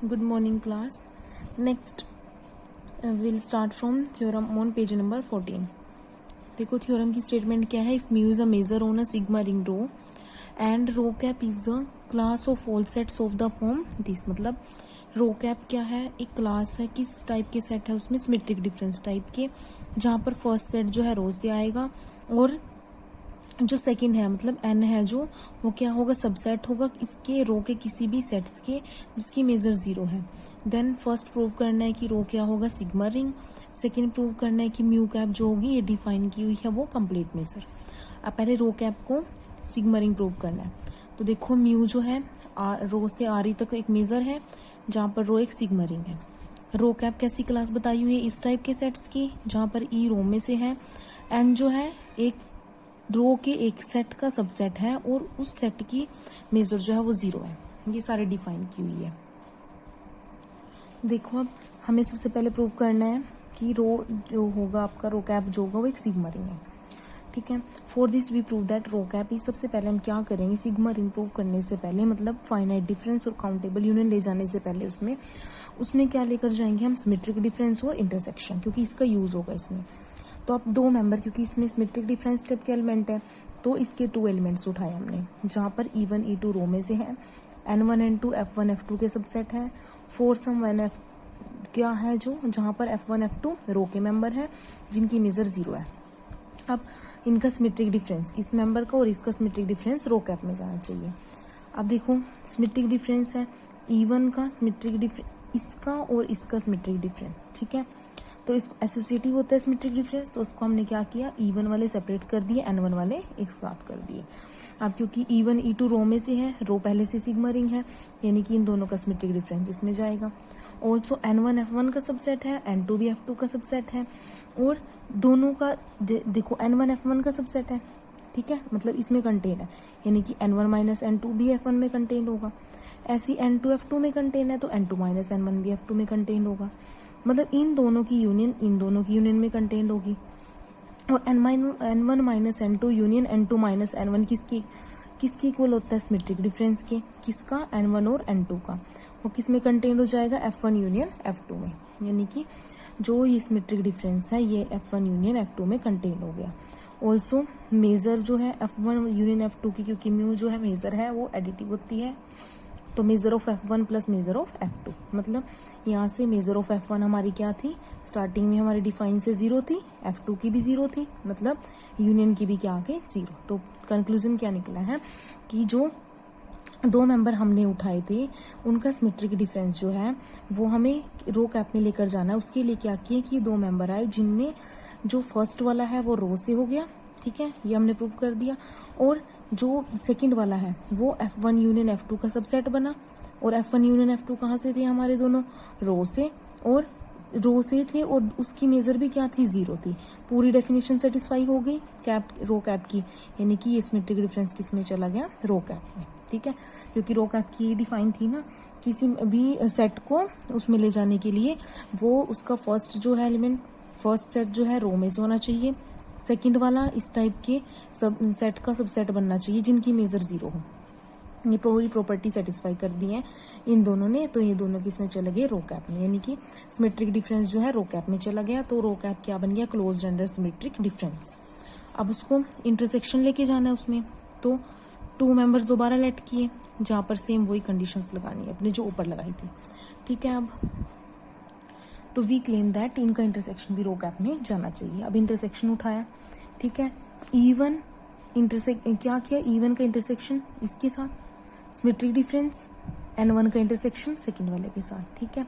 Good morning class. Next we'll start from theorem on page number 14. देखो theorem की statement क्या है. If mu is a measure on a sigma ring rho and rho cap is the class of all sets of the form this. मतलब rho cap क्या है, एक class है. किस टाइप के सेट है उसमें, सिमेट्रिक डिफरेंस टाइप के, जहां पर फर्स्ट सेट जो है रो से आएगा और जो सेकंड है मतलब एन है जो वो क्या होगा, सबसेट होगा इसके रो के किसी भी सेट्स के जिसकी मेजर जीरो है. देन फर्स्ट प्रूव करना है कि रो क्या होगा, सिग्मा रिंग. सेकंड प्रूव करना है कि म्यू कैप जो होगी ये डिफाइन की हुई है वो कंप्लीट मेजर. अब पहले रो कैप को सिग्मा रिंग प्रूव करना है. तो देखो म्यू जो है रो से आर ई तक एक मेजर है जहां पर रो एक सिग्मा रिंग है. रो कैप कैसी क्लास बताई हुई है, इस टाइप के सेट्स की जहां पर ई रो में से है, एन जो है एक रो के एक सेट का सबसेट है और उस सेट की मेजर जो है वो जीरो है. ये सारे डिफाइन की हुई है. देखो अब हमें सबसे पहले प्रूव करना है कि रो जो होगा आपका रो कैप जो होगा वो एक सिग्मा रिंग है. ठीक है. For this we prove that rho cap. सबसे पहले हम क्या करेंगे, सिग्मा रिंग प्रूव करने से पहले मतलब फाइनाइट डिफरेंस और काउंटेबल यूनियन ले जाने से पहले उसमें क्या लेकर जाएंगे हम, सिमेट्रिक डिफरेंस और इंटरसेक्शन, क्योंकि इसका यूज होगा इसमें. तो अब दो मेंबर, क्योंकि इसमें सिमेट्रिक डिफरेंस टाइप के एलिमेंट है तो इसके टू एलिमेंट्स उठाए हमने जहां पर E1 E2 रो में से है, N1 N2 F1 F2 के सबसेट है, 4 सम 1 F क्या है जो जहां पर F1 F2 रो के मेंबर है जिनकी मेजर जीरो है. अब इनका सिमेट्रिक डिफरेंस इस मेंबर का और इसका सिमेट्रिक डिफरेंस रो कैप में जाना चाहिए. अब देखो सिमेट्रिक डिफरेंस है E1 का सिमेट्रिक डिफरेंस, इसका और इसका सिमेट्रिक डिफरेंस. ठीक है. तो इस एसोसिएटिव होता है सिमेट्रिक डिफरेंस, तो उसको हमने क्या किया, E1 वाले सेपरेट कर दिए, N1 वाले एक साथ कर दिए. अब क्योंकि E1 E2 रो में से है, रो पहले से सिग्मा रिंग है, यानी कि इन दोनों का सिमेट्रिक डिफरेंस इसमें जाएगा. ऑल्सो N1 F1 का सबसेट है, N2 भी F2 का सबसेट है और दोनों का देखो N1 F1 का सबसेट है. ठीक है, मतलब इसमें कंटेन है, यानी कि N1 माइनस N2 भी F1 में कंटेन होगा. ऐसी N2 F2 में कंटेन है तो N2 माइनस N1 भी F2 में कंटेन होगा. मतलब इन दोनों की यूनियन में कंटेन्ड होगी. और N1 minus N2 union N2 minus N1 किसकी इक्वल होता है, सिमेट्रिक डिफरेंस के. किसका, N1 और N2 का. वो किस में कंटेन्ड हो जाएगा, F1 यूनियन F2 में. यानी कि जो ये सिमेट्रिक डिफरेंस है ये F1 यूनियन F2 में कंटेन्ड हो गया. ऑल्सो मेजर जो है F1 यूनियन F2 की, क्योंकि म्यू जो है मेजर है वो एडिटिव होती है, तो measure of F1 plus major of F2. मतलब यहाँ से मेजर ऑफ F1 हमारी क्या थी, स्टार्टिंग में हमारी डिफाइन से जीरो थी, F2 की भी जीरो थी, मतलब यूनियन की भी क्या आ गई, जीरो. तो कंक्लूजन क्या निकला है कि जो दो मेंबर हमने उठाए थे उनका सिमेट्रिक डिफरेंस जो है वो हमें रो कैप में लेकर जाना है. उसके लिए क्या किए कि दो मेंबर आए जिनमें जो फर्स्ट वाला है वो रो से हो गया. ठीक है, ये हमने प्रूव कर दिया. और जो सेकंड वाला है वो F1 यूनियन F2 का सबसेट बना. और F1 यूनियन F2 कहाँ से थे हमारे दोनों, रो से. और रो से थे और उसकी मेजर भी क्या थी, जीरो थी. पूरी डेफिनेशन सेटिस्फाई हो गई कैप रो कैप की, यानी कि ये सिमेट्रिक डिफरेंस किस में चला गया, रो कैप में. ठीक है, क्योंकि रो कैप की डिफाइन थी ना, किसी भी सेट को उसमें ले जाने के लिए वो उसका फर्स्ट जो है एलिमेंट, फर्स्ट सेट जो है रो में से होना चाहिए, सेकंड वाला इस टाइप के सब सेट का सबसेट बनना चाहिए जिनकी मेजर जीरो हो. ये पूरी प्रॉपर्टी सेटिस्फाई कर दी है इन दोनों ने, तो ये दोनों किसमें चले गए, रो कैप में. यानी कि सिमेट्रिक डिफरेंस जो है रो कैप में चला गया, तो रो कैप क्या बन गया, क्लोज्ड अंडर सिमेट्रिक डिफरेंस. अब उसको इंटरसेक्शन लेके जाना है उसमें, तो टू मेंबर्स दोबारा लेट किए जहां पर सेम वही कंडीशंस लगानी है अपने जो ऊपर लगाई थी. ठीक है. अब तो वी क्लेम दैट इनका इंटरसेक्शन भी रो कैप में जाना चाहिए. अब इंटरसेक्शन उठाया. ठीक है, E1 क्या किया, E1 का इंटरसेक्शन इसके साथ सिमेट्रिक डिफरेंस, N1 का इंटरसेक्शन सेकंड वाले के साथ. ठीक है.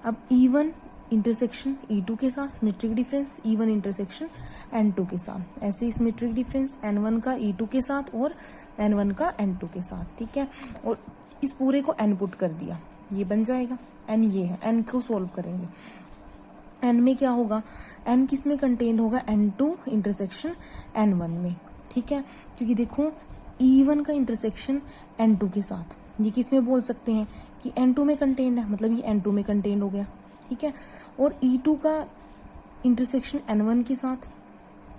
अब E1 इंटरसेक्शन E2 के साथ symmetric difference, E1 intersection N2 के साथ. ऐसे ही सिमेट्रिक डिफरेंस N1 का E2 के साथ और N1 का N2 के साथ. ठीक है. और इस पूरे को N पुट कर दिया, ये बन जाएगा N. ये है N को सोल्व करेंगे. N में क्या होगा, N किस में कंटेन्ड होगा, N2 इंटरसेक्शन N1 में. ठीक है, क्योंकि देखो E1 का इंटरसेक्शन N2 के साथ, ये किस में बोल सकते हैं कि N2 में कंटेन्ड है, मतलब ये N2 में कंटेन्ड हो गया. ठीक है. और E2 का इंटरसेक्शन N1 के साथ,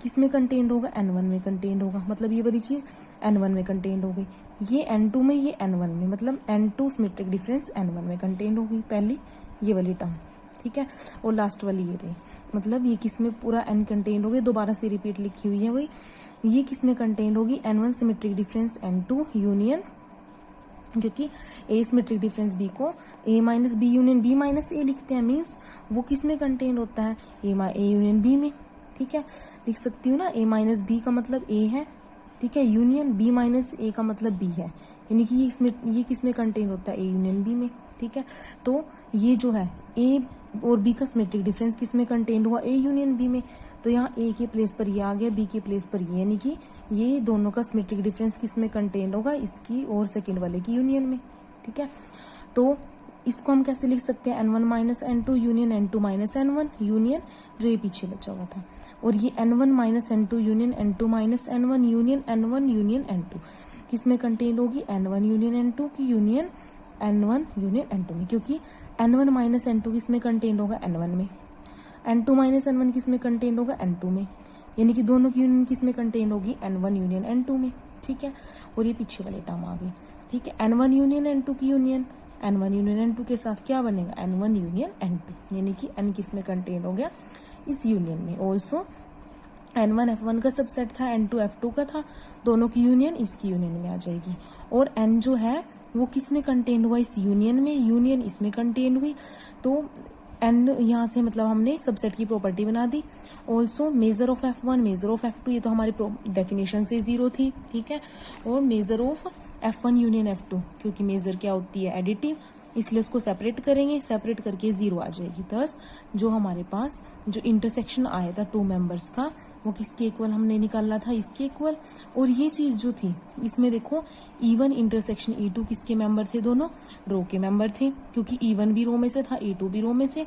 किस में कंटेंड होगा, n1 में कंटेंड होगा, मतलब ये वाली चीज n1 में कंटेंड हो गई, ये n2 में, ये n1 में, मतलब n2 सिमेट्रिक डिफरेंस n1 में कंटेंड हो गई पहली ये वाली टर्म, ठीक है। और लास्ट वाली ये रही, मतलब ये किस में पूरा n कंटेंड हो गया, दोबारा से रिपीट लिखी हुई है वही, ये किस में कंटेंड होगी, n1 symmetric difference n2 union, क्योंकि ए सिमेट्रिक डिफरेंस बी को a minus B union B minus A लिखते हैं, मीन्स वो किस में कंटेंड होता है, ए यूनियन बी में, ठीक है। लिख सकती हूँ ना, a माइनस बी का मतलब a है, ठीक है, यूनियन b माइनस a का मतलब b है, यानी कि ये किस में कंटेंड होता है, a यूनियन b में, ठीक है। तो ये जो है a और b का सिमेट्रिक डिफरेंस किस में कंटेंड हुआ, a यूनियन b में, तो यहाँ a के प्लेस पर ये आ गया, b के प्लेस पर ये, यानी कि ये दोनों का सिमेट्रिक डिफरेंस किस में कंटेंड होगा, इसकी और सेकेंड वाले की यूनियन में, ठीक है। तो इसको हम कैसे लिख सकते हैं, n1 minus n2 union n2 minus n1 union, जो ये पीछे बचा हुआ था, और ये n1 minus n2 union n2 minus n1 union n1 union n2 किस में कंटेंड होगी, n1 यूनियन n2 की यूनियन n1 यूनियन n2 में, क्योंकि n1 माइनस n2 किस में कंटेंड होगा, n1 में, n2 माइनस n1 किस में कंटेंड होगा, n2 में, यानी कि दोनों की यूनियन किस में कंटेंड होगी, n1 यूनियन n2 में, ठीक है। और ये पीछे वाली टर्म आ गई, ठीक है। n1 यूनियन n2 की यूनियन n1 यूनियन n2 के साथ क्या बनेगा, n1 यूनियन n2, यानी कि n किस में कंटेंड हो गया, इस यूनियन में। ऑल्सो n1 f1 का सबसेट था, n2 f2 का था, दोनों की यूनियन इसकी यूनियन में आ जाएगी, और n जो है वो किस में कंटेंड हुआ, इस यूनियन में, यूनियन इसमें कंटेंड हुई, तो n यहाँ से मतलब हमने सबसेट की प्रॉपर्टी बना दी। Also measure of f1 measure of f2, ये तो हमारी डेफिनेशन से 0 थी, ठीक है। और major of f1 union f2, क्योंकि मेजर क्या होती है, एडिटिव, इसलिए उसको सेपरेट करेंगे, सेपरेट करके 0 आ जाएगी। थस जो हमारे पास जो इंटरसेक्शन आया था टू मेंबर्स का, वो किसके इक्वल हमने निकालना था, इसके इक्वल। और ये चीज जो थी इसमें देखो, E1 इंटरसेक्शन E2 किसके मेंबर थे, दोनों रो के मेंबर थे, क्योंकि E1 भी रो में से था, E2 भी रो में से,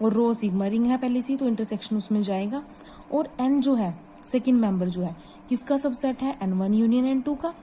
और रो सिग्मा रिंग है पहले से, तो इंटरसेक्शन उसमें जाएगा। और n जो है सेकेंड मेंबर जो है किसका सबसेट है, n1 यूनियन n2 का,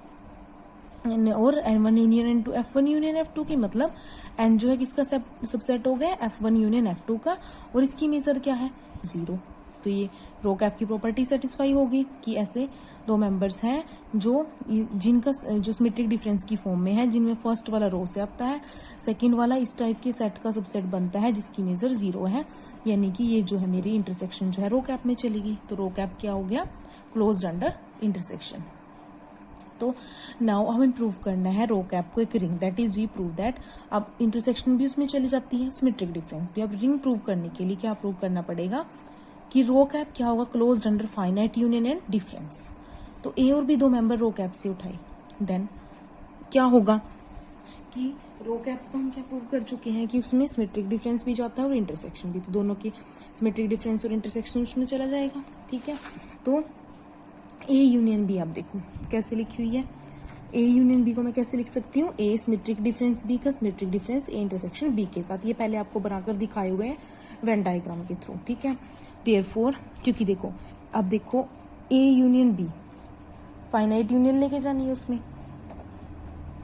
और n1 union n2 f1 union f2 की, मतलब n जो है किसका सबसेट हो गया, f1 यूनियन f2 का, और इसकी मेजर क्या है, 0। तो ये रो कैप की प्रॉपर्टी सेटिस्फाई होगी कि ऐसे दो मेंबर्स हैं जो जिनका जो सिमेट्रिक डिफरेंस की फॉर्म में है, जिनमें फर्स्ट वाला रो से आता है, सेकंड वाला इस टाइप के सेट का सबसेट बनता है जिसकी मेजर 0 है, यानी कि ये जो है मेरी इंटरसेक्शन जो है रो कैप में चलेगी। तो रो कैप क्या हो गया, क्लोज्ड अंडर इंटरसेक्शन। तो नाउ हमें प्रूव करना है रो कैप को एक ring, that is we prove that. अब इंटरसेक्शन भी उसमें चली जाती है, सिमेट्रिक डिफरेंस भी। अब रिंग प्रूव करने के लिए क्या प्रूव करना पड़ेगा कि रो कैप क्या होगा, closed under finite union and difference. तो ए और बी दो मेंबर रो कैप से उठाई, देन क्या होगा कि रो कैप को हम क्या प्रूव कर चुके हैं कि उसमें सिमेट्रिक डिफरेंस भी जाता है और इंटरसेक्शन भी, तो दोनों की सिमेट्रिक डिफरेंस और इंटरसेक्शन उसमें चला जाएगा, ठीक है। तो ए यूनियन बी आप देखो कैसे लिखी हुई है, ए यूनियन बी को मैं कैसे लिख सकती हूँ, ए सिमेट्रिक डिफरेंस बी का symmetric difference A intersection B के साथ। ये पहले आपको बनाकर दिखाए हुए हैं वेन डायग्राम के थ्रू, ठीक है। देयरफॉर क्योंकि देखो अब देखो A union be finite union लेके जानी है उसमें,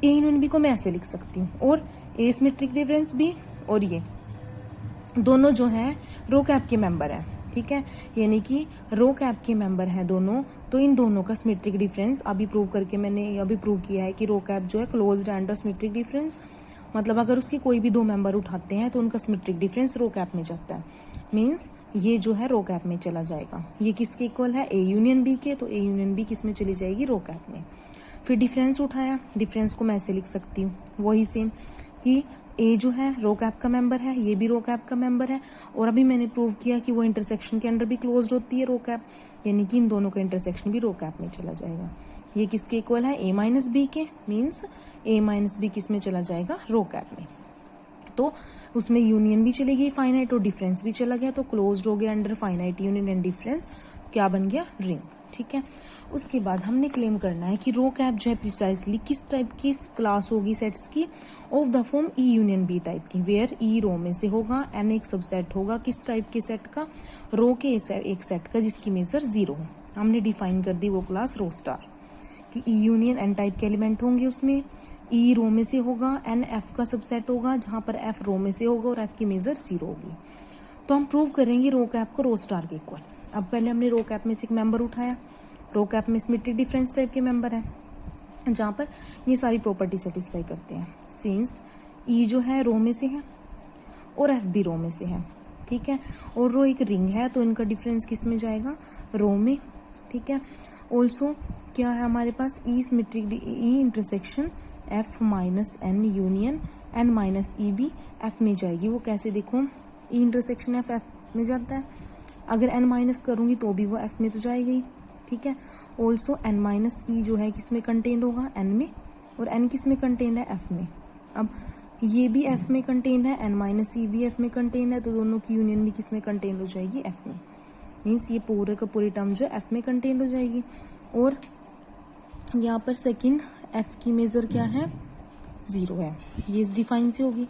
ए यूनियन बी को मैं ऐसे लिख सकती हूँ, और ए सिमेट्रिक डिफरेंस बी और ये दोनों जो है रो कैप के मेंबर है, ठीक है, यानी कि रो कैप के मेंबर हैं दोनों। तो इन दोनों का सिमेट्रिक डिफरेंस अभी प्रूव करके मैंने अभी प्रूव किया है कि रो कैप जो है क्लोज्ड अंडर सिमेट्रिक डिफरेंस, मतलब अगर उसके कोई भी दो मेंबर उठाते हैं तो उनका सिमेट्रिक डिफरेंस रो कैप में जाता है, मीन्स ये जो है रो कैप में चला जाएगा। ये किसके इक्वल है, ए यूनियन बी के, तो ए यूनियन बी किस में चली जाएगी, रो कैप में। फिर डिफरेंस उठाया, डिफरेंस को मैं ऐसे लिख सकती हूँ वही सेम कि ए जो है रो कैप का मेंबर है, ये भी रो कैप का मेंबर है, और अभी मैंने प्रूव किया कि वो इंटरसेक्शन के अंडर भी क्लोज्ड होती है रो कैप, यानी कि इन दोनों का इंटरसेक्शन भी रो कैप में चला जाएगा। ये किसके इक्वल है, ए माइनस बी के, मीन्स ए माइनस बी किस में चला जाएगा, रो कैप में। तो उसमें यूनियन भी चली गई फाइनाइट और डिफरेंस भी चला गया, तो क्लोज्ड हो गया under finite union and difference, क्या बन गया, रिंग, ठीक है। उसके बाद हमने क्लेम करना है कि रो कैप जो है प्रिसाइसली किस टाइप की क्लास होगी सेट्स की, of the form E union B type की, वेयर ई रो में से होगा, एन एक सबसेट होगा किस टाइप के सेट का, रो के एक सेट का जिसकी मेजर 0 हो। हमने डिफाइन कर दी वो क्लास रो स्टार कि ई यूनियन एन टाइप के एलिमेंट होंगे, उसमें ई रो में से होगा, एन एफ का सबसेट होगा जहां पर एफ रो में से होगा और एफ की मेजर 0 होगी। तो हम प्रूव करेंगे रो कैप को रो स्टार के इक्वल। अब पहले हमने रो कैप में से एक मेंबर उठाया, रो कैप में सिमेट्रिक डिफरेंस टाइप के मेंबर है जहां पर ये सारी प्रॉपर्टी सेटिस्फाई करते हैं। सिंस ई जो है रो में से है और एफ भी रो में से है, ठीक है, और रो एक रिंग है तो इनका डिफरेंस किस में जाएगा, रो में, ठीक है। ऑल्सो क्या है हमारे पास, E symmetric E intersection F minus N union N minus E भी एफ में जाएगी। वो कैसे, देखो ई इंटरसेक्शन एफ एफ में जाता है, अगर एन माइनस करूंगी तो भी वो एफ में तो जाएगी, ठीक है। ऑल्सो एन माइनस ई जो है किस में कंटेन्ड होगा, एन में, और एन किस में कंटेन्ड है, एफ में। अब ये भी एफ में कंटेन्ड है, एन माइनस ई भी एफ में कंटेन्ड है, तो दोनों की यूनियन भी किस में कंटेन्ड हो जाएगी, एफ में। मीन्स ये पूरे का पूरी टर्म जो एफ में कंटेन्ड हो जाएगी। और यहाँ पर सेकंड एफ की मेजर क्या है, 0 है, ये इस डिफाइन से होगी।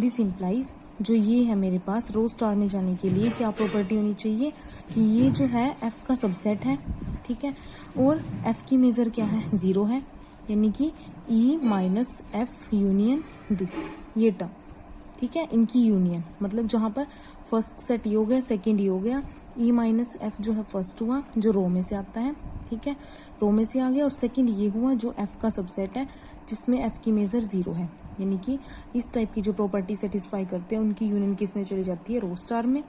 दिस इम्प्लाइज जो ये है मेरे पास रो स्टार में जाने के लिए क्या प्रॉपर्टी होनी चाहिए कि ये जो है एफ का सबसेट है, ठीक है, और एफ की मेजर क्या है, 0 है, यानी कि ई माइनस एफ यूनियन दिस, ये टर्म, ठीक है, इनकी यूनियन, मतलब जहां पर फर्स्ट सेट ये हो गया, सेकेंड ये हो गया, ई माइनस एफ जो है फर्स्ट हुआ जो रो में से आता है, ठीक है, रो में से आ गया, और सेकेंड ये हुआ जो एफ का सबसेट है जिसमें एफ की मेजर 0 है, यानी कि इस टाइप की जो प्रॉपर्टी सेटिस्फाई करते हैं उनकी यूनियन किस में चली जाती है, रो स्टार में।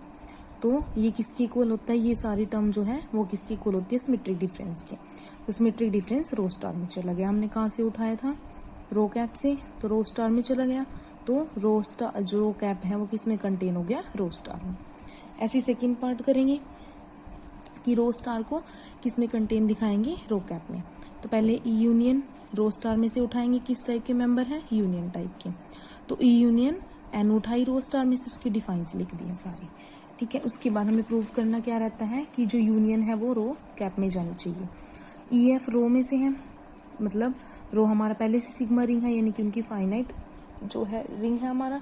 तो ये किसके इक्वल होता है, ये सारी टर्म जो है वो किसके इक्वल होती है, सिमेट्रिक डिफरेंस के। तो सिमेट्रिक डिफरेंस रो स्टार में चला गया, हमने कहाँ से उठाया था, रो कैप से, तो रो स्टार में चला गया, तो रो स्टार जो रो कैप है वो किस में कंटेन हो गया, रो स्टार में। ऐसे सेकेंड पार्ट करेंगे कि रो स्टार को किस में कंटेन दिखाएंगे, रो कैप में। तो पहले ई यूनियन रो स्टार में से उठाएंगे, किस टाइप के मेंबर है, यूनियन टाइप के। तो ई यूनियन एन उठाई रो स्टार में से, उसकी डिफाइंस लिख दी सारी, ठीक है। उसके बाद हमें प्रूव करना क्या रहता है कि जो यूनियन है वो रो कैप में जानी चाहिए। ई एफ रो में से है, मतलब रो हमारा पहले से सिग्मा रिंग है, यानी कि उनकी फाइनाइट जो है रिंग है हमारा,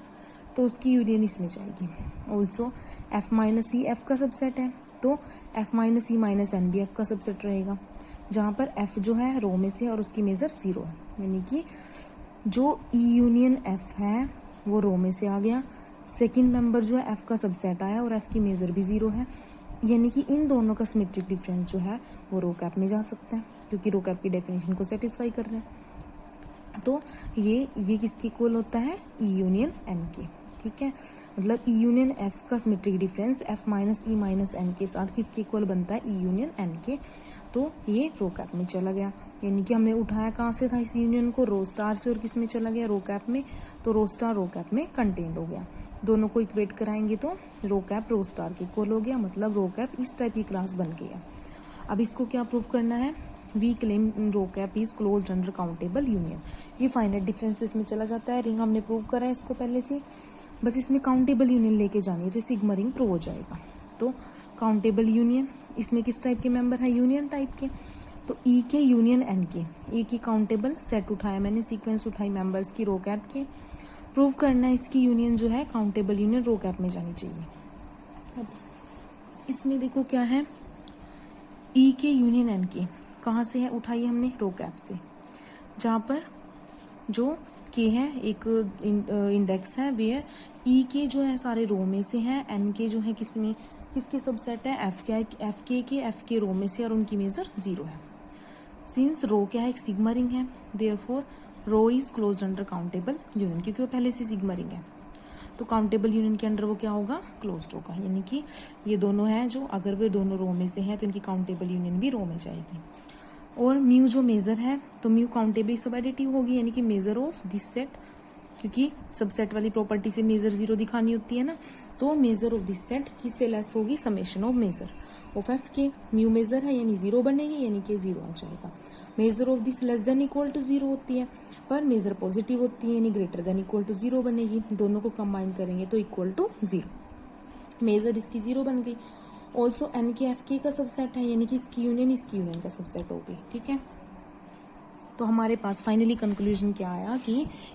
तो उसकी यूनियन इसमें जाएगी। Also F minus E F का सबसेट है, तो एफ माइनस ई माइनस एन भी एफ का सबसेट रहेगा, जहां पर एफ जो है रो में से और उसकी मेजर 0 है, यानी कि जो ई यूनियन एफ है वो रो में से आ गया, सेकंड मेंबर जो है एफ का सबसेट आया और एफ की मेजर भी 0 है, यानी कि इन दोनों का सिमेट्रिक डिफरेंस जो है वो रो कैप में जा सकता है, क्योंकि रो कैप की डेफिनेशन को सेटिस्फाई कर रहे हैं। तो ये किसके इक्वल होता है, ई यूनियन एन के, ठीक है। मतलब ई यूनियन एफ का सिमेट्रिक डिफरेंस एफ माइनस ई माइनस एन के साथ किसके इक्वल बनता है, ई यूनियन एन के। तो ये रो कैप में चला गया, यानी कि हमने उठाया कहाँ से था इस यूनियन को, रो स्टार से, और किस में चला गया, रो कैप में। तो रो स्टार रो कैप में कंटेन्ड हो गया। दोनों को इक्वेट कराएंगे तो रो कैप रो स्टार के इक्वल हो गया, मतलब रो कैप इस टाइप की क्लास बन गया। अब इसको क्या प्रूव करना है, we claim rho cap is closed under countable union. ये फाइनाइट डिफरेंस तो इसमें चला जाता है, रिंग हमने प्रूव करा है इसको पहले से, बस इसमें काउंटेबल यूनियन लेके जानी है तो सिग्मा रिंग प्रूव हो जाएगा। तो काउंटेबल यूनियन, इसमें किस टाइप के मेंबर है, यूनियन टाइप के। तो ई के यूनियन एन के, ए की काउंटेबल सेट उठाया मैंने, सीक्वेंस उठाई मेंबर्स की रो कैप के, प्रूव करना है इसकी यूनियन जो है काउंटेबल यूनियन रो कैप में जानी चाहिए। अब इसमें देखो क्या है, ई के यूनियन एन के कहाँ से है, उठाई हमने रो कैप से, जहां पर जो के है एक इंडेक्स है, वेयर ई के जो है सारे रो में से है, एन के जो है किसमें, किसके सबसेट है, एफ के रो में से, और उनकी मेजर 0 है। सिंस रो क्या है, एक सिग्मा रिंग है, therefore rho is close under countable union, क्योंकि वो पहले से सिग्मा रिंग है, तो काउंटेबल यूनियन के अंडर वो क्या होगा, क्लोज्ड होगा। यानी कि ये दोनों हैं जो, अगर वे दोनों रो में से हैं तो इनकी काउंटेबल यूनियन भी रो में जाएगी। और म्यू जो मेजर है, तो म्यू काउंटेबल सब एडिटिव होगी, यानी कि मेजर ऑफ दिस सेट, क्योंकि सबसेट वाली प्रॉपर्टी से मेजर 0 दिखानी होती है ना, तो मेजर ऑफ दिस सेट किससे लेस होगी, summation of measure of F के। म्यू मेजर है यानी 0 बनेगी, यानी कि 0 आ जाएगा। Measure of this less than equal to 0 होती है, पर मेजर पॉजिटिव होती है यानी ग्रेटर देन इक्वल टू 0 बनेगी। दोनों को कंबाइन करेंगे तो इक्वल टू 0, मेजर इसकी 0 बन गई। ऑल्सो एन के एफ के का सबसेट है, यानी कि इसकी यूनियन का सबसेट हो गई, ठीक है। तो हमारे पास फाइनली कंक्लूजन क्या आया कि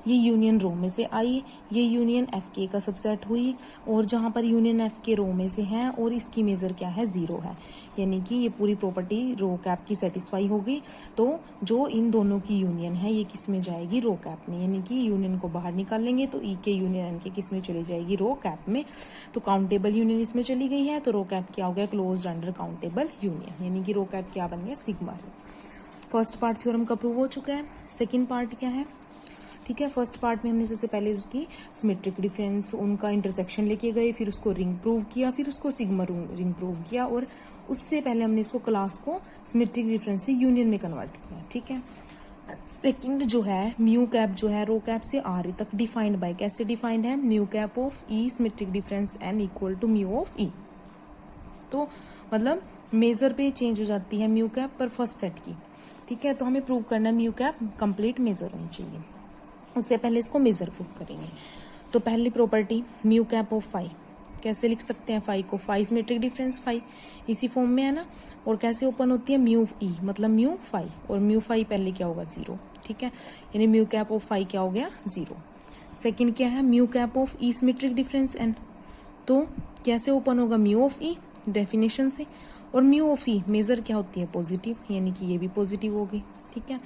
ये यूनियन रो में से आई, ये यूनियन एफ के का सबसेट हुई, और जहां पर यूनियन एफ के रो में से है और इसकी मेजर क्या है, 0 है, यानी कि ये पूरी प्रॉपर्टी रो कैप की सेटिस्फाई हो गई। तो जो इन दोनों की यूनियन है ये किस में जाएगी, रो कैप में, यानी कि यूनियन को बाहर निकालेंगे तो ई के यूनियन एन के किस में चली जाएगी, रो कैप में। तो काउंटेबल यूनियन इसमें चली गई है, तो रो कैप क्या हो गया, क्लोज्ड अंडर काउंटेबल यूनियन, यानी कि रो कैप क्या बन गया, सिग्मा। फर्स्ट पार्ट थ्योरम का प्रूव हो चुका है। सेकंड पार्ट क्या है, ठीक है, फर्स्ट पार्ट में हमने सबसे पहले उसकी सिमेट्रिक डिफरेंस, उनका इंटरसेक्शन लेके गए, फिर उसको रिंग प्रूव किया, फिर उसको सिग्मा रिंग प्रूव किया, और उससे पहले हमने इसको क्लास को सिमेट्रिक डिफरेंस से यूनियन में कन्वर्ट किया, ठीक है। सेकंड जो है म्यू कैप जो है रो कैप से आर तक डिफाइंड बाय, कैसे डिफाइंड है, mu cap of E symmetric difference N equal to mu of E. तो मतलब मेजर पे चेंज हो जाती है म्यू कैप पर फर्स्ट सेट की, ठीक है। तो हमें प्रूव करना है म्यू कैप कंप्लीट मेजर होनी चाहिए, उससे पहले इसको मेजर प्रूव करेंगे। तो पहली property mu cap of phi, कैसे लिख सकते हैं फाई को, फाई सिमेट्रिक डिफरेंस फाई इसी फॉर्म में है ना, और कैसे ओपन होती है, म्यू ई मतलब म्यू फाई, और म्यू फाई पहले क्या होगा, 0, ठीक है, यानी म्यू कैप ऑफ फाई क्या हो गया, 0। सेकेंड क्या है, mu cap of E symmetric difference N, तो कैसे ओपन होगा, म्यू ऑफ ई डेफिनेशन से, और म्यू ऑफ ई मेजर क्या होती है, पॉजिटिव, यानी कि ये भी पॉजिटिव होगी, ठीक है।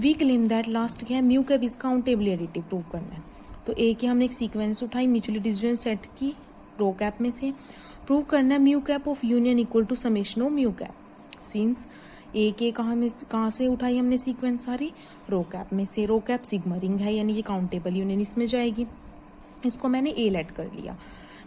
वी क्लेम दैट लास्ट क्या है, mu cap is countable additive prove करना है। तो ए के हमने एक सीक्वेंस उठाई म्यूचुअली डिस्जॉइंट सेट की रो कैप में से, प्रूव करना है mu cap of union equal to summation of mu cap. Since A के कहाँ से उठाई हमने सीक्वेंस सारी, रो कैप में से, रो कैप सिग्मा रिंग है, यानी ये काउंटेबल यूनियन इसमें जाएगी, इसको मैंने ए लेट कर लिया।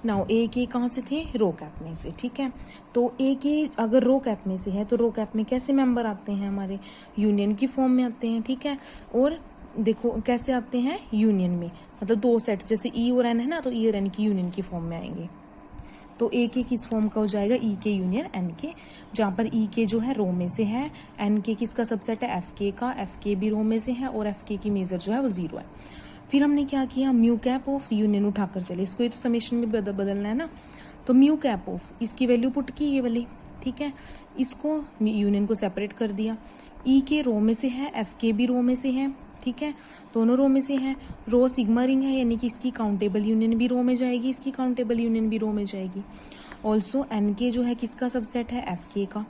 नाउ ए के कहाँ से थे, रो कैप में से, ठीक है। तो ए के अगर रो कैप में से है तो रो कैप में कैसे मेंबर आते हैं, हमारे यूनियन की फॉर्म में आते हैं, ठीक है। और देखो कैसे आते हैं, यूनियन में, मतलब दो सेट जैसे ई और एन है ना, तो ई और एन की यूनियन की फॉर्म में आएंगे। तो ए के किस फॉर्म का हो जाएगा, ई के यूनियन एन के, जहां पर ई के जो है रो में से है, एन के किसका सबसेट है, एफ के का, एफ के भी रो में से है, और एफ के की मेजर जो है वो 0 है। फिर हमने क्या किया, म्यू कैप ऑफ यूनियन उठाकर चले, इसको ये तो समेशन में बदलना है ना, तो म्यू कैप ऑफ इसकी वैल्यू पुट की ये वाली, ठीक है, इसको यूनियन को सेपरेट कर दिया, ई के रो में से है, एफ के भी रो में से है, ठीक है, दोनों रो में से है, रो सिग्मा रिंग है, यानी कि इसकी काउंटेबल यूनियन भी रो में जाएगी, इसकी काउंटेबल यूनियन भी रो में जाएगी। ऑल्सो एन के जो है किसका सबसेट है, एफ के का,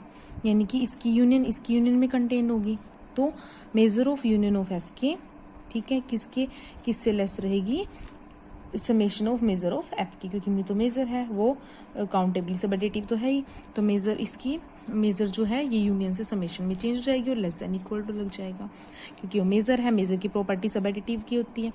यानी कि इसकी यूनियन में कंटेन होगी। तो measure of union of F के, ठीक है, किससे लेस रहेगी, summation of measure of F की, क्योंकि म्यू तो मेजर है, वो काउंटेबली सबडिटिव तो है ही, तो मेजर इसकी मेजर जो है ये यूनियन से समेशन में चेंज हो जाएगी और लेस देन इक्वल टू लग जाएगा, क्योंकि वो मेजर है, मेजर की प्रॉपर्टी सबडिटिव की होती है।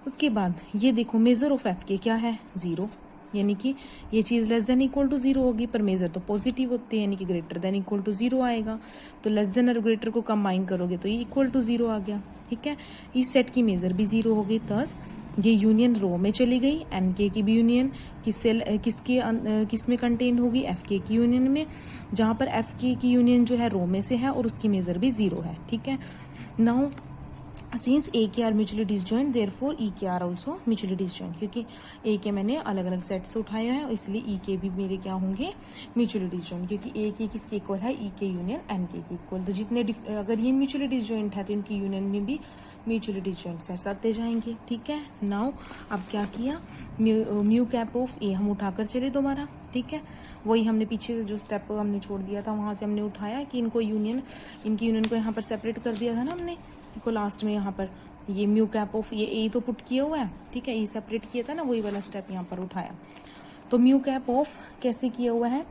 उसके बाद ये देखो मेजर ऑफ एफ के क्या है, 0, यानी कि ये चीज लेस देन इक्वल टू 0 होगी, पर मेजर तो पॉजिटिव होते हैं, यानी कि ग्रेटर देन इक्वल टू 0 आएगा। तो लेस देन और ग्रेटर को कंबाइन करोगे तो ये इक्वल टू 0 आ गया, ठीक है। इस सेट की मेजर भी 0 हो गई, थस ये यूनियन रो में चली गई, एन के की भी यूनियन किस में कंटेन होगी, एफ के की यूनियन में, जहां पर एफ के की यूनियन जो है रो में से है और उसकी मेजर भी 0 है, ठीक है। नाउ सिंस ए के आर म्यूचुअली डिसजॉइंट देयरफॉर ई के आर आल्सो म्यूचुअली डिसजॉइंट, क्योंकि ए के मैंने अलग अलग सेट से उठाया है, इसलिए ई के भी मेरे क्या होंगे, म्यूचुअली डिसजॉइंट, क्योंकि ए के किसके इक्वल है, ई के यूनियन एन के इक्वल। तो जितने अगर ये म्यूचुअली डिसजॉइंट है तो इनकी यूनियन में भी म्यूचुअली डिसजॉइंट सेट्स आते जाएंगे, ठीक है। नाउ अब क्या किया, म्यू कैप ऑफ ए हम उठाकर चले दोबारा, ठीक है, वही हमने पीछे से जो स्टेप हमने छोड़ दिया था वहां से हमने उठाया कि इनकी यूनियन को यहाँ पर सेपरेट कर दिया था ना हमने, को लास्ट में यहाँ पर ये म्यू कैप ऑफ ये ए तो पुट किया हुआ है, ठीक है, ए सेपरेट किया था ना, वही वाला स्टेप यहाँ पर उठाया। तो म्यू कैप ऑफ कैसे किया हुआ है,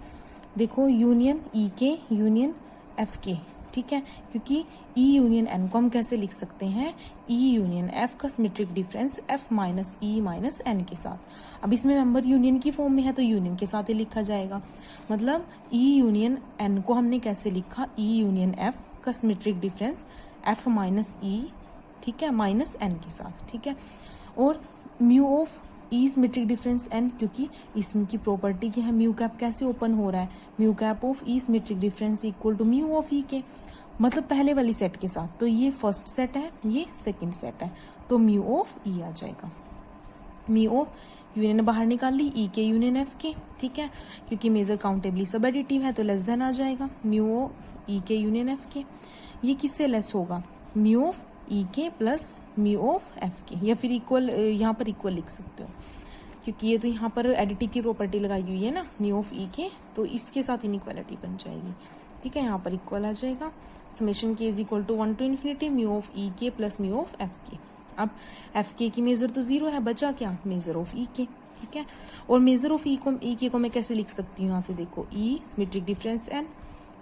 देखो यूनियन ई के यूनियन एफ के, ठीक है, क्योंकि ई यूनियन एन को हम कैसे लिख सकते हैं, ई यूनियन एफ का सिमेट्रिक डिफरेंस एफ माइनस ई माइनस एन के साथ। अब इसमें मेंबर यूनियन की फॉर्म में है तो यूनियन के साथ ही लिखा जाएगा, मतलब ई यूनियन एन को हमने कैसे लिखा, ई यूनियन एफ का symmetric difference F minus E, ठीक है, माइनस एन के साथ, ठीक है। और mu of E symmetric difference N, क्योंकि इसकी प्रॉपर्टी क्या है, म्यू कैप कैसे ओपन हो रहा है, mu cap of E symmetric difference equal to mu of E के, मतलब पहले वाली सेट के साथ। तो ये फर्स्ट सेट है, ये सेकंड सेट है, तो म्यू ऑफ ई आ जाएगा। म्यू ऑफ यूनियन बाहर निकाल ली, ई के यूनियन एफ के, ठीक है, क्योंकि मेजर काउंटेबली सब एडिटिव है तो लेस देन आ जाएगा, म्यू ऑफ ई के यूनियन एफ के। ये किससे लेस होगा, म्यू ऑफ ई के प्लस म्यू ऑफ एफ के, या फिर इक्वल, यहाँ पर इक्वल लिख सकते हो क्योंकि ये तो यहाँ पर एडिटिव की प्रॉपर्टी लगाई हुई है ना म्यू ऑफ ई के, तो इसके साथ इनइक्वालिटी बन जाएगी। ठीक है, यहाँ पर इक्वल आ जाएगा। समेशन के is equal to 1 to infinity mu of E के प्लस म्यू ऑफ एफ के। अब एफ के की मेजर तो 0 है, बचा क्या, मेजर ऑफ ई के। ठीक है, और मेजर ऑफ ई के को मैं कैसे लिख सकती हूँ, यहाँ से देखो ई सिमेट्रिक डिफरेंस एन,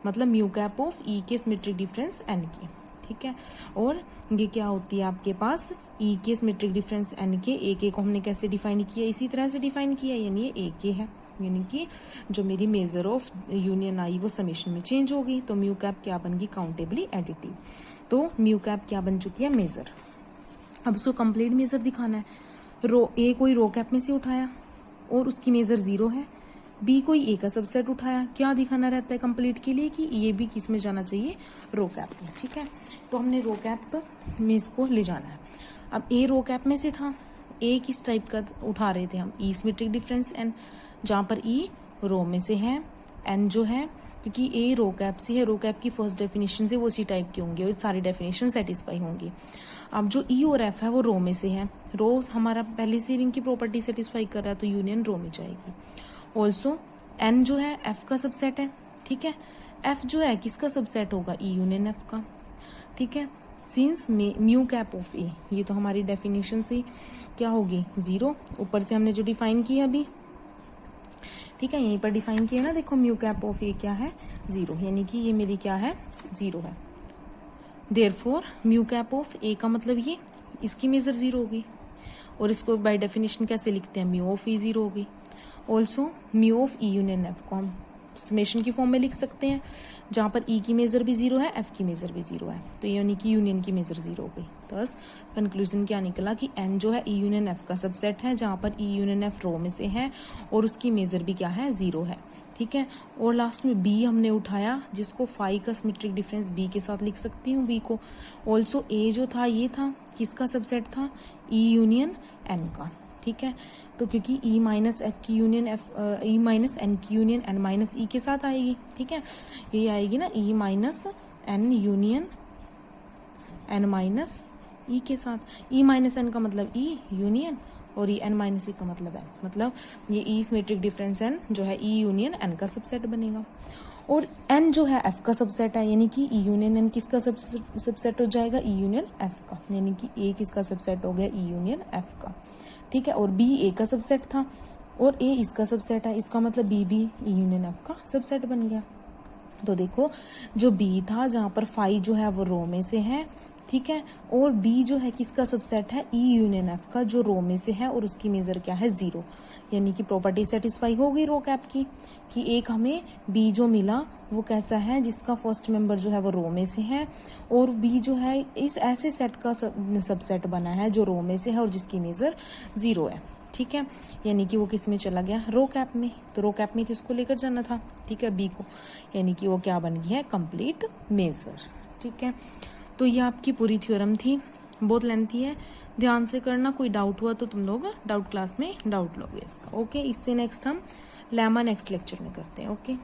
मतलब म्यू कैप ऑफ ई के सिमेट्रिक डिफरेंस एन की। ठीक है, और ये क्या होती है आपके पास ई के सिमेट्रिक डिफरेंस एन के। ए के को हमने कैसे डिफाइन किया, इसी तरह से डिफाइन किया, यानी ये ए के है, यानी कि जो मेरी मेजर ऑफ यूनियन आई वो समेशन में चेंज हो गई, तो म्यू कैप क्या बन गई, काउंटेबली एडिटिव। तो म्यू कैप क्या बन चुकी है, मेजर। अब उसको कंप्लीट मेजर दिखाना है। रो ए कोई रो कैप में से उठाया और उसकी मेजर 0 है, बी कोई ए का सबसेट उठाया, क्या दिखाना रहता है कंप्लीट के लिए कि ये भी किस में जाना चाहिए, रो कैप में। ठीक है, तो हमने रो कैप में इसको ले जाना है। अब ए रो कैप में से था, ए किस टाइप का उठा रहे थे हम, ई सिमेट्रिक डिफरेंस एन, जहां पर ई रो में से है, एन जो है क्योंकि ए रो कैप से है, रो कैप की फर्स्ट डेफिनेशन से वो उसी टाइप की होंगी और सारी डेफिनेशन सेटिस्फाई होंगी। अब जो ई और एफ है वो रो में से है, रो हमारा पहले से रिंग की प्रॉपर्टी सेटिस्फाई कर रहा है, तो यूनियन रो में जाएगी। ऑल्सो एन जो है एफ का सबसेट है। ठीक है, एफ जो है किसका सबसेट होगा, ई यूनियन एफ का। ठीक है, सिंस म्यू कैप ऑफ ए, ये तो हमारी डेफिनेशन से क्या होगी, 0, ऊपर से हमने जो डिफाइन किया अभी। ठीक है, यहीं पर डिफाइन किया ना, देखो म्यू कैप ऑफ ए क्या है, 0, यानी कि ये मेरी क्या है, 0 है। देयरफॉर म्यू कैप ऑफ ए का मतलब ये इसकी मेजर 0 होगी, और इसको बाय डेफिनेशन कैसे लिखते हैं, म्यू ऑफ ई 0 होगी। Also mu of E union F को हम समेशन की फॉर्म में लिख सकते हैं, जहां पर ई की मेजर भी 0 है, एफ की मेजर भी 0 है, तो यानी कि यूनियन की मेजर 0 हो गई। बस कंक्लूजन क्या निकला कि एन जो है ई यूनियन एफ का सबसेट है, जहां पर ई यूनियन एफ रो में से है और उसकी मेजर भी क्या है, 0 है। ठीक है, और लास्ट में बी हमने उठाया, जिसको फाई का सिमेट्रिक डिफरेंस बी के साथ लिख सकती हूँ बी को। ऑल्सो ए जो था ये था किसका सबसेट था, ई यूनियन एन का। ठीक है, तो क्योंकि ई माइनस एफ की union F, E minus N की यूनियन एन माइनस ई के साथ आएगी। ठीक है, ये आएगी ना E minus N union N minus E के साथ। ई माइनस एन का मतलब ई यूनियन, और ई एन माइनस ई का मतलब एन, मतलब ये ई सिमेट्रिक डिफरेंस एन जो है ई यूनियन एन का सबसेट बनेगा। और एन जो है एफ का सबसेट है, यानी कि ई यूनियन एन किसका सबसेट हो जाएगा, ई यूनियन एफ का, यानी कि ए किसका सबसेट हो गया, ई यूनियन एफ का। ठीक है, और बी ए का सबसेट था और ए इसका सबसेट है, इसका मतलब बी भी ई यूनियन एफ का सबसेट बन गया। तो देखो जो बी था, जहां पर फाई जो है वो रो में से है, ठीक है, और बी जो है किसका सबसेट है, ई यूनियन एफ का, जो रो में से है और उसकी मेजर क्या है, 0, यानी कि प्रॉपर्टी सेटिस्फाई हो गई रो कैप की, कि एक हमें बी जो मिला वो कैसा है, जिसका फर्स्ट मेंबर जो है वो रो में से है, और बी जो है इस ऐसे सेट का सबसेट बना है जो रो में से है और जिसकी मेजर 0 है। ठीक है, यानी कि वो किस में चला गया, रो कैप में, तो रो कैप में तो इसको लेकर जाना था। ठीक है, बी को, यानी कि वो क्या बन गया है, कंप्लीट मेजर। ठीक है, तो ये आपकी पूरी थ्योरम थी, बहुत लेंथी है, ध्यान से करना, कोई डाउट हुआ तो तुम लोग डाउट क्लास में डाउट लोगे इसका। ओके, इससे नेक्स्ट हम लेमा नेक्स्ट लेक्चर में करते हैं। ओके।